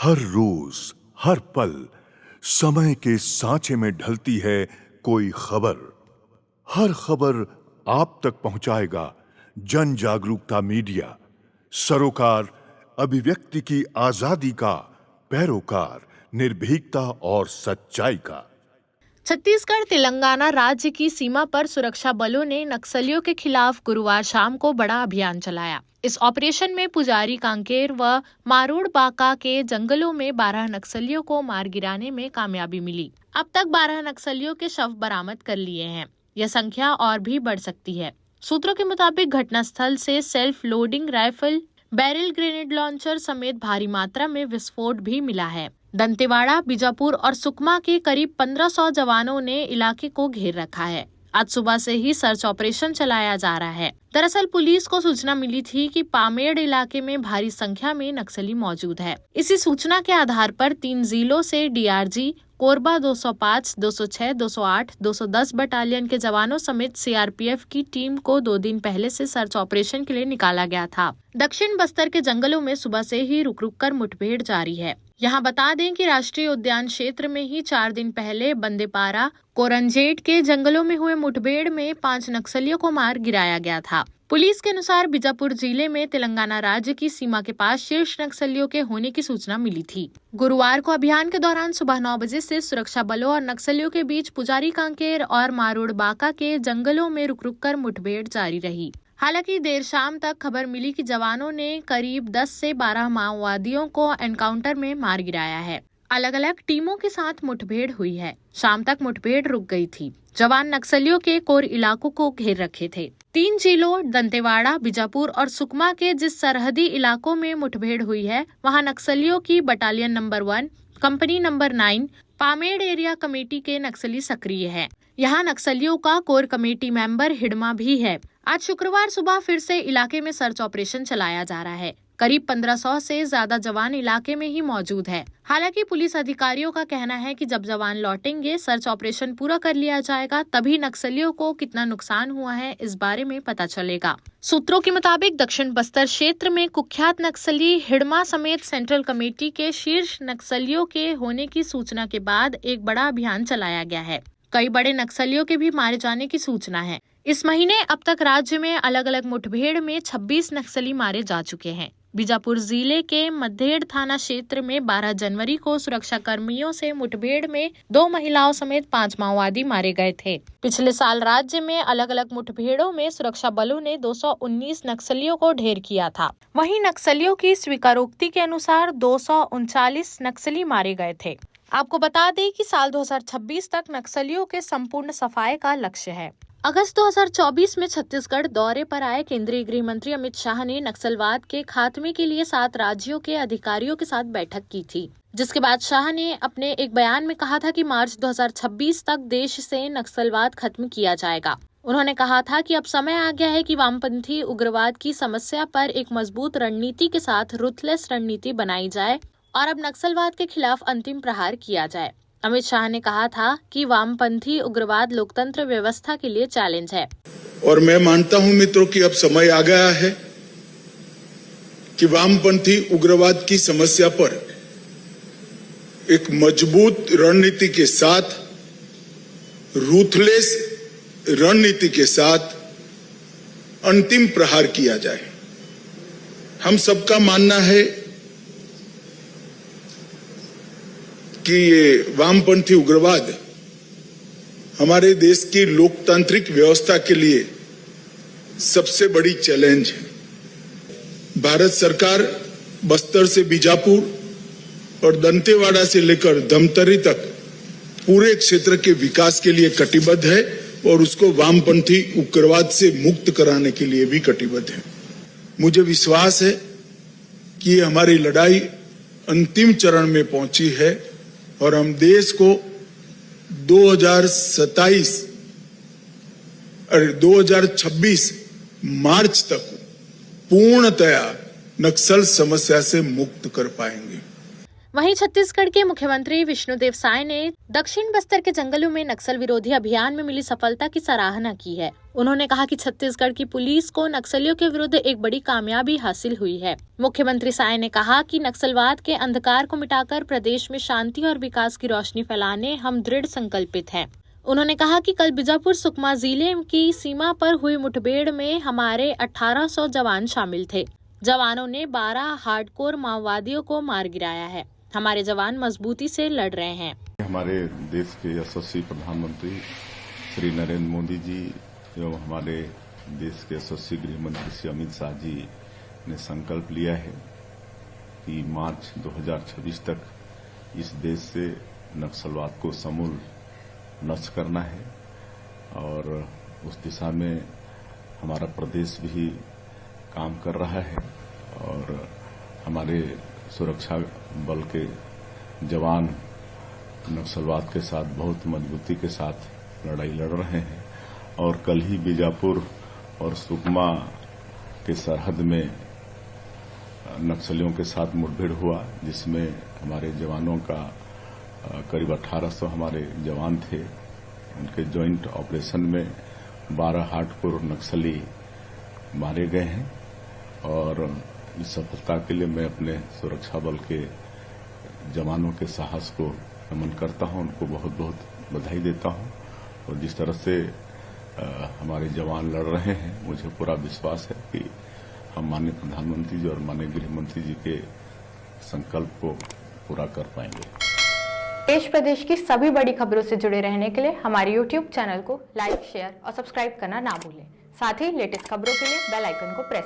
हर रोज, हर पल समय के सांचे में ढलती है कोई खबर। हर खबर आप तक पहुंचाएगा जन जागरूकता मीडिया, सरोकार अभिव्यक्ति की आजादी का पैरोकार, निर्भीकता और सच्चाई का। छत्तीसगढ़ तेलंगाना राज्य की सीमा पर सुरक्षा बलों ने नक्सलियों के खिलाफ गुरुवार शाम को बड़ा अभियान चलाया। इस ऑपरेशन में पुजारी कांकेर व मारूड़ बाका के जंगलों में 12 नक्सलियों को मार गिराने में कामयाबी मिली। अब तक 12 नक्सलियों के शव बरामद कर लिए हैं। यह संख्या और भी बढ़ सकती है। सूत्रों के मुताबिक घटनास्थल से self loading rifle, barrel grenade launcher समेत भारी मात्रा में विस्फोट भी मिला है। दंतेवाड़ा, बीजापुर और सुकमा के करीब 1500 जवानों ने इलाके को घेर रखा है। आज सुबह से ही सर्च ऑपरेशन चलाया जा रहा है। दरअसल पुलिस को सूचना मिली थी कि पामेड़ इलाके में भारी संख्या में नक्सली मौजूद है। इसी सूचना के आधार पर 3 जिलों से डीआरजी, कोरबा 205, 206, 208, 210 बटालियन के जवानों समेत सीआरपीएफ की टीम को 2 दिन पहले से सर्च ऑपरेशन के लिए निकाला गया था। दक्षिण बस्तर के जंगलों में सुबह से ही रुक रुक कर मुठभेड़ जारी है। यहाँ बता दें कि राष्ट्रीय उद्यान क्षेत्र में ही 4 दिन पहले बंदेपारा, कोरंजेट के जंगलों में हुए मुठभेड़ में 5 नक्सलियों को मार गिराया गया था। पुलिस के अनुसार बीजापुर जिले में तेलंगाना राज्य की सीमा के पास शीर्ष नक्सलियों के होने की सूचना मिली थी। गुरुवार को अभियान के दौरान सुबह 9 बजे से सुरक्षा बलों और नक्सलियों के बीच पुजारी कांकेर और मारूड़ बाका के जंगलों में रुक रुक कर मुठभेड़ जारी रही। हालांकि देर शाम तक खबर मिली कि जवानों ने करीब 10 से 12 माओवादियों को एनकाउंटर में मार गिराया है। अलग अलग टीमों के साथ मुठभेड़ हुई है। शाम तक मुठभेड़ रुक गई थी। जवान नक्सलियों के कोर इलाकों को घेर रखे थे। 3 जिलों दंतेवाड़ा, बीजापुर और सुकमा के जिस सरहदी इलाकों में मुठभेड़ हुई है, वहां नक्सलियों की battalion number 1, company number 9, Pamed area committee के नक्सली सक्रिय है। यहाँ नक्सलियों का कोर कमेटी मेंबर हिडमा भी है। आज शुक्रवार सुबह फिर से इलाके में सर्च ऑपरेशन चलाया जा रहा है। करीब 1500 से ज्यादा जवान इलाके में ही मौजूद है। हालांकि पुलिस अधिकारियों का कहना है कि जब जवान लौटेंगे, सर्च ऑपरेशन पूरा कर लिया जाएगा, तभी नक्सलियों को कितना नुकसान हुआ है इस बारे में पता चलेगा। सूत्रों के मुताबिक दक्षिण बस्तर क्षेत्र में कुख्यात नक्सली हिडमा समेत सेंट्रल कमेटी के शीर्ष नक्सलियों के होने की सूचना के बाद एक बड़ा अभियान चलाया गया है। कई बड़े नक्सलियों के भी मारे जाने की सूचना है। इस महीने अब तक राज्य में अलग अलग मुठभेड़ में 26 नक्सली मारे जा चुके हैं। बीजापुर जिले के मद्धेड़ थाना क्षेत्र में 12 जनवरी को सुरक्षा कर्मियों से मुठभेड़ में 2 महिलाओं समेत 5 माओवादी मारे गए थे। पिछले साल राज्य में अलग अलग मुठभेड़ों में सुरक्षा बलों ने 219 नक्सलियों को ढेर किया था। वहीं नक्सलियों की स्वीकारोक्ति के अनुसार 239 नक्सली मारे गए थे। आपको बता दें कि साल 2026 तक नक्सलियों के संपूर्ण सफाई का लक्ष्य है। अगस्त 2024 में छत्तीसगढ़ दौरे पर आए केंद्रीय गृह मंत्री अमित शाह ने नक्सलवाद के खात्मे के लिए 7 राज्यों के अधिकारियों के साथ बैठक की थी, जिसके बाद शाह ने अपने एक बयान में कहा था कि मार्च 2026 तक देश से नक्सलवाद खत्म किया जाएगा। उन्होंने कहा था कि अब समय आ गया है कि वामपंथी उग्रवाद की समस्या पर एक मजबूत रणनीति के साथ रुथलेस रणनीति बनाई जाए और अब नक्सलवाद के खिलाफ अंतिम प्रहार किया जाए। अमित शाह ने कहा था कि वामपंथी उग्रवाद लोकतंत्र व्यवस्था के लिए चैलेंज है। और मैं मानता हूं मित्रों कि अब समय आ गया है कि वामपंथी उग्रवाद की समस्या पर एक मजबूत रणनीति के साथ, रूथलेस रणनीति के साथ अंतिम प्रहार किया जाए। हम सबका मानना है कि ये वामपंथी उग्रवाद हमारे देश की लोकतांत्रिक व्यवस्था के लिए सबसे बड़ी चैलेंज है। भारत सरकार बस्तर से बीजापुर और दंतेवाड़ा से लेकर धमतरी तक पूरे क्षेत्र के विकास के लिए कटिबद्ध है और उसको वामपंथी उग्रवाद से मुक्त कराने के लिए भी कटिबद्ध है। मुझे विश्वास है कि हमारी लड़ाई अंतिम चरण में पहुंची है और हम देश को 2026 मार्च तक पूर्णतया नक्सल समस्या से मुक्त कर पाएंगे। वहीं छत्तीसगढ़ के मुख्यमंत्री विष्णुदेव साय ने दक्षिण बस्तर के जंगलों में नक्सल विरोधी अभियान में मिली सफलता की सराहना की है। उन्होंने कहा कि छत्तीसगढ़ की पुलिस को नक्सलियों के विरुद्ध एक बड़ी कामयाबी हासिल हुई है। मुख्यमंत्री साय ने कहा कि नक्सलवाद के अंधकार को मिटाकर प्रदेश में शांति और विकास की रोशनी फैलाने हम दृढ़ संकल्पित हैं। उन्होंने कहा कि कल बीजापुर सुकमा जिले की सीमा पर हुई मुठभेड़ में हमारे 1800 जवान शामिल थे। जवानों ने 12 हार्डकोर माओवादियों को मार गिराया है। हमारे जवान मजबूती से लड़ रहे हैं। हमारे देश के यशस्वी प्रधानमंत्री श्री नरेंद्र मोदी जी एवं हमारे देश के यशस्वी गृह मंत्री श्री अमित शाह जी ने संकल्प लिया है कि मार्च 2026 तक इस देश से नक्सलवाद को समूल नष्ट करना है और उस दिशा में हमारा प्रदेश भी काम कर रहा है और हमारे सुरक्षा बल के जवान नक्सलवाद के साथ बहुत मजबूती के साथ लड़ाई लड़ रहे हैं और कल ही बीजापुर और सुकमा के सरहद में नक्सलियों के साथ मुठभेड़ हुआ जिसमें हमारे जवानों का करीब 1800 हमारे जवान थे। उनके जॉइंट ऑपरेशन में 12 हार्डकोर नक्सली मारे गए हैं और इस सफलता के लिए मैं अपने सुरक्षा बल के जवानों के साहस को नमन करता हूं, उनको बहुत बहुत बधाई देता हूं और जिस तरह से हमारे जवान लड़ रहे हैं मुझे पूरा विश्वास है कि हम माननीय प्रधानमंत्री जी और माननीय गृह मंत्री जी के संकल्प को पूरा कर पाएंगे। देश प्रदेश की सभी बड़ी खबरों से जुड़े रहने के लिए हमारे YouTube चैनल को लाइक, शेयर और सब्सक्राइब करना ना भूलें। साथ ही लेटेस्ट खबरों के लिए बेल आइकन को प्रेस